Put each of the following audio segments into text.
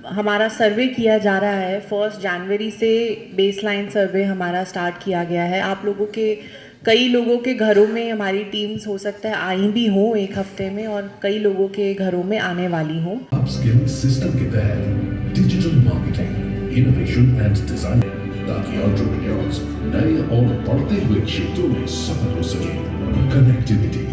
हमारा सर्वे किया जा रहा है। 1 जनवरी से बेसलाइन सर्वे हमारा स्टार्ट किया गया है। आप लोगों के कई लोगों के घरों में हमारी टीम्स हो सकता है आई भी हों एक हफ्ते में, और कई लोगों के घरों में आने वाली हों। अपस्किलिंग सिस्टम के तहत digital marketing, innovation and design, ताकि एंटरप्रेन्योर्स नए और बढ़ते हुए क्षेत्रों में सफल हो सके। कनेक्टिविटी,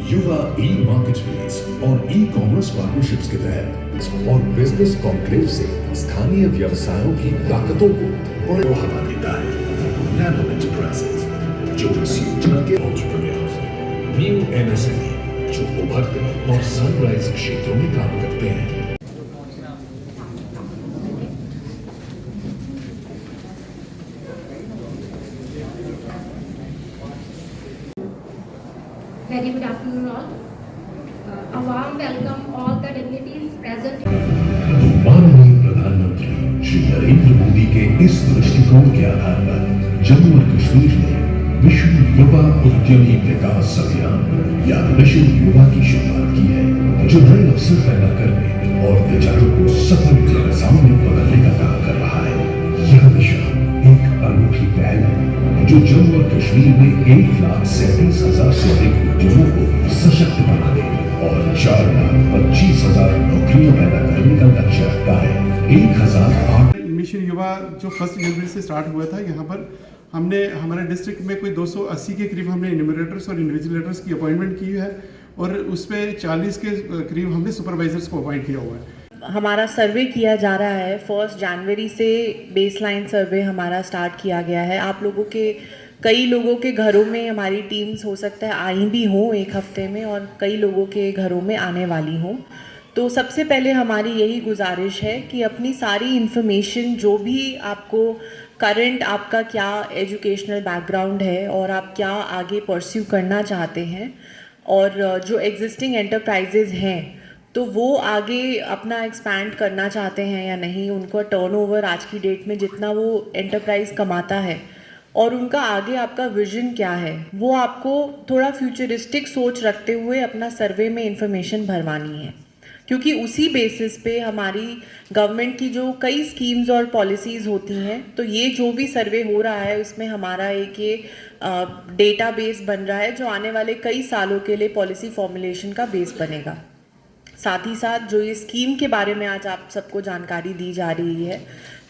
युवा ई मार्केट प्लेस और ई कॉमर्स पार्टनरशिप्स के तहत और बिजनेस कॉन्क्लेव से स्थानीय व्यवसायों की ताकतों को बढ़ावा देता है। नैनो एंटरप्राइजेस जो इस योजना के एंटरप्रेन्योर्स, न्यू एमएसएमई जो उभरते और सनराइज क्षेत्रों में काम करते हैं। Very good afternoon all. A warm welcome all the dignitaries present. माननीय प्रधानमंत्री श्री नरेंद्र मोदी के इस दृष्टिकोण के आधार पर जम्मू और कश्मीर ने मिशन युवा उद्यमी विकास अभियान या मिशन युवा की शुरुआत की है, जो नए अवसर पैदा करने और विचारों को सफल व्यवसायों में बदलने का काम कर रहा है। यह मिशन एक अनूठी पहल है जो जम्मू और कश्मीर में 1,37,000 से अधिक उद्योगों को सशक्त बनाने और 4,25,000 नौकरियां पैदा करने का लक्ष्य रखता है। 1,008 मिशन युवा जो 1 जनवरी से स्टार्ट हुआ था, यहाँ पर हमने हमारे डिस्ट्रिक्ट में कोई 280 के करीब हमने इन्यूमरेटर्स और इन्विजिलेटर्स की अपॉइंटमेंट की है, और उस पर 40 के करीब हमने सुपरवाइजर्स को अपॉइंट किया हुआ है। हमारा सर्वे किया जा रहा है। 1 जनवरी से बेसलाइन सर्वे हमारा स्टार्ट किया गया है। आप लोगों के कई लोगों के घरों में हमारी टीम्स हो सकता है आई भी हों एक हफ्ते में, और कई लोगों के घरों में आने वाली हों। तो सबसे पहले हमारी यही गुजारिश है कि अपनी सारी इन्फॉर्मेशन, जो भी आपको करंट, आपका क्या एजुकेशनल बैकग्राउंड है और आप क्या आगे परस्यू करना चाहते हैं, और जो एग्जिस्टिंग एंटरप्राइजेज़ हैं तो वो आगे अपना एक्सपैंड करना चाहते हैं या नहीं, उनका टर्नओवर आज की डेट में जितना वो एंटरप्राइज कमाता है और उनका आगे आपका विजन क्या है, वो आपको थोड़ा फ्यूचरिस्टिक सोच रखते हुए अपना सर्वे में इंफॉर्मेशन भरवानी है। क्योंकि उसी बेसिस पे हमारी गवर्नमेंट की जो कई स्कीम्स और पॉलिसीज़ होती हैं, तो ये जो भी सर्वे हो रहा है उसमें हमारा एक ये डेटाबेस बन रहा है जो आने वाले कई सालों के लिए पॉलिसी फॉर्मुलेशन का बेस बनेगा। साथ ही साथ जो ये स्कीम के बारे में आज आप सबको जानकारी दी जा रही है,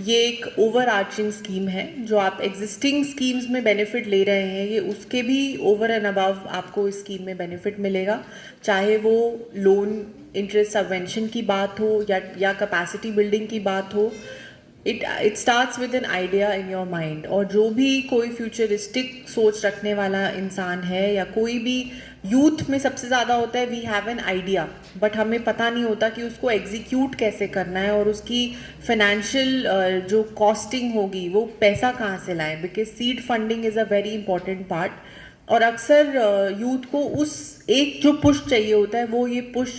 ये एक ओवर आर्चिंग स्कीम है। जो आप एग्जिस्टिंग स्कीम्स में बेनिफिट ले रहे हैं, ये उसके भी ओवर एंड अबव आपको इस स्कीम में बेनिफिट मिलेगा, चाहे वो लोन इंटरेस्ट सबवेंशन की बात हो या कैपेसिटी बिल्डिंग की बात हो। It starts with an idea in your mind. और जो भी कोई फ्यूचरिस्टिक सोच रखने वाला इंसान है, या कोई भी यूथ में सबसे ज़्यादा होता है we have an idea, but हमें पता नहीं होता कि उसको एग्जीक्यूट कैसे करना है और उसकी फाइनेंशियल जो कॉस्टिंग होगी वो पैसा कहाँ से लाएं, because seed funding is a very important part. और अक्सर यूथ को उस एक जो पुश चाहिए होता है, वो ये पुश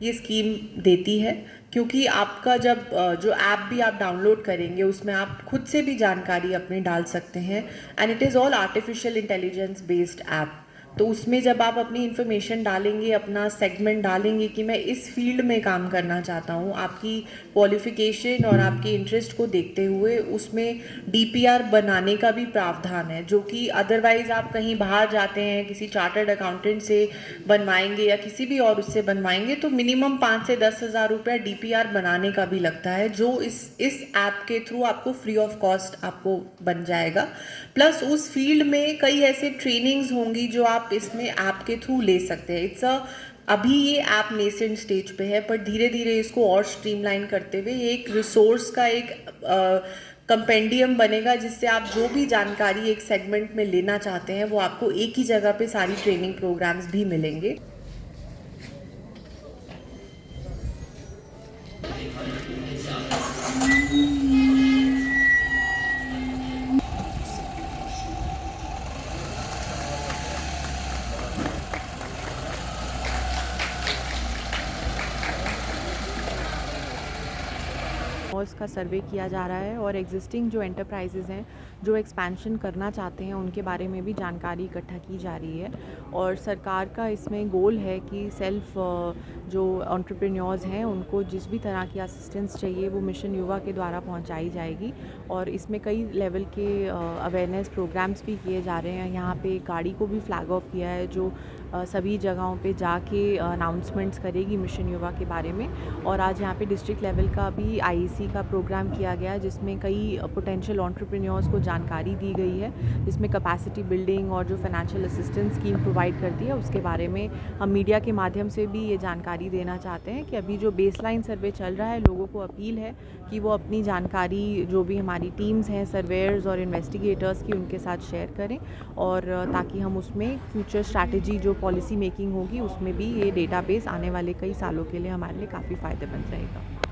ये स्कीम देती है। क्योंकि आपका जब जो ऐप भी आप डाउनलोड करेंगे उसमें आप खुद से भी जानकारी अपनी डाल सकते हैं, and it is all artificial intelligence based app. तो उसमें जब आप अपनी इन्फॉर्मेशन डालेंगे, अपना सेगमेंट डालेंगे कि मैं इस फील्ड में काम करना चाहता हूँ, आपकी क्वालिफिकेशन और आपके इंटरेस्ट को देखते हुए उसमें डीपीआर बनाने का भी प्रावधान है, जो कि अदरवाइज़ आप कहीं बाहर जाते हैं किसी चार्टर्ड अकाउंटेंट से बनवाएंगे या किसी भी और उससे बनवाएंगे तो मिनिमम 5 से 10 हज़ार रुपया डीपीआर बनाने का भी लगता है, जो इस ऐप के थ्रू आपको फ्री ऑफ कॉस्ट आपको बन जाएगा। प्लस उस फील्ड में कई ऐसे ट्रेनिंग्स होंगी जो आप इसमें ऐप के थ्रू ले सकते हैं। अभी ये ऐप नेसेंट स्टेज पे है, पर धीरे धीरे इसको और स्ट्रीमलाइन करते हुए एक रिसोर्स का एक कंपेंडियम बनेगा, जिससे आप जो भी जानकारी एक सेगमेंट में लेना चाहते हैं वो आपको एक ही जगह पे सारी ट्रेनिंग प्रोग्राम्स भी मिलेंगे। का सर्वे किया जा रहा है और एग्जिस्टिंग जो एंटरप्राइजेज़ हैं जो एक्सपेंशन करना चाहते हैं उनके बारे में भी जानकारी इकट्ठा की जा रही है। और सरकार का इसमें गोल है कि सेल्फ जो एंटरप्रेन्योर्स हैं उनको जिस भी तरह की असिस्टेंस चाहिए वो मिशन युवा के द्वारा पहुंचाई जाएगी। और इसमें कई लेवल के अवेयरनेस प्रोग्राम्स भी किए जा रहे हैं। यहाँ पे गाड़ी को भी फ्लैग ऑफ किया है जो सभी जगहों पे जाके अनाउंसमेंट्स करेगी मिशन युवा के बारे में। और आज यहाँ पे डिस्ट्रिक्ट लेवल का भी आईईसी का प्रोग्राम किया गया है जिसमें कई पोटेंशियल एंटरप्रेन्योर्स को जानकारी दी गई है, जिसमें कैपेसिटी बिल्डिंग और जो फाइनेंशियल असिस्टेंस स्कीम प्रोवाइड करती है उसके बारे में हम मीडिया के माध्यम से भी ये जानकारी देना चाहते हैं कि अभी जो बेसलाइन सर्वे चल रहा है, लोगों को अपील है कि वो अपनी जानकारी जो भी हमारी टीम्स हैं सर्वेयर्स और इन्वेस्टिगेटर्स की उनके साथ शेयर करें। और ताकि हम उसमें फ्यूचर स्ट्रैटेजी जो पॉलिसी मेकिंग होगी उसमें भी ये डेटाबेस आने वाले कई सालों के लिए हमारे लिए काफ़ी फ़ायदेमंद रहेगा।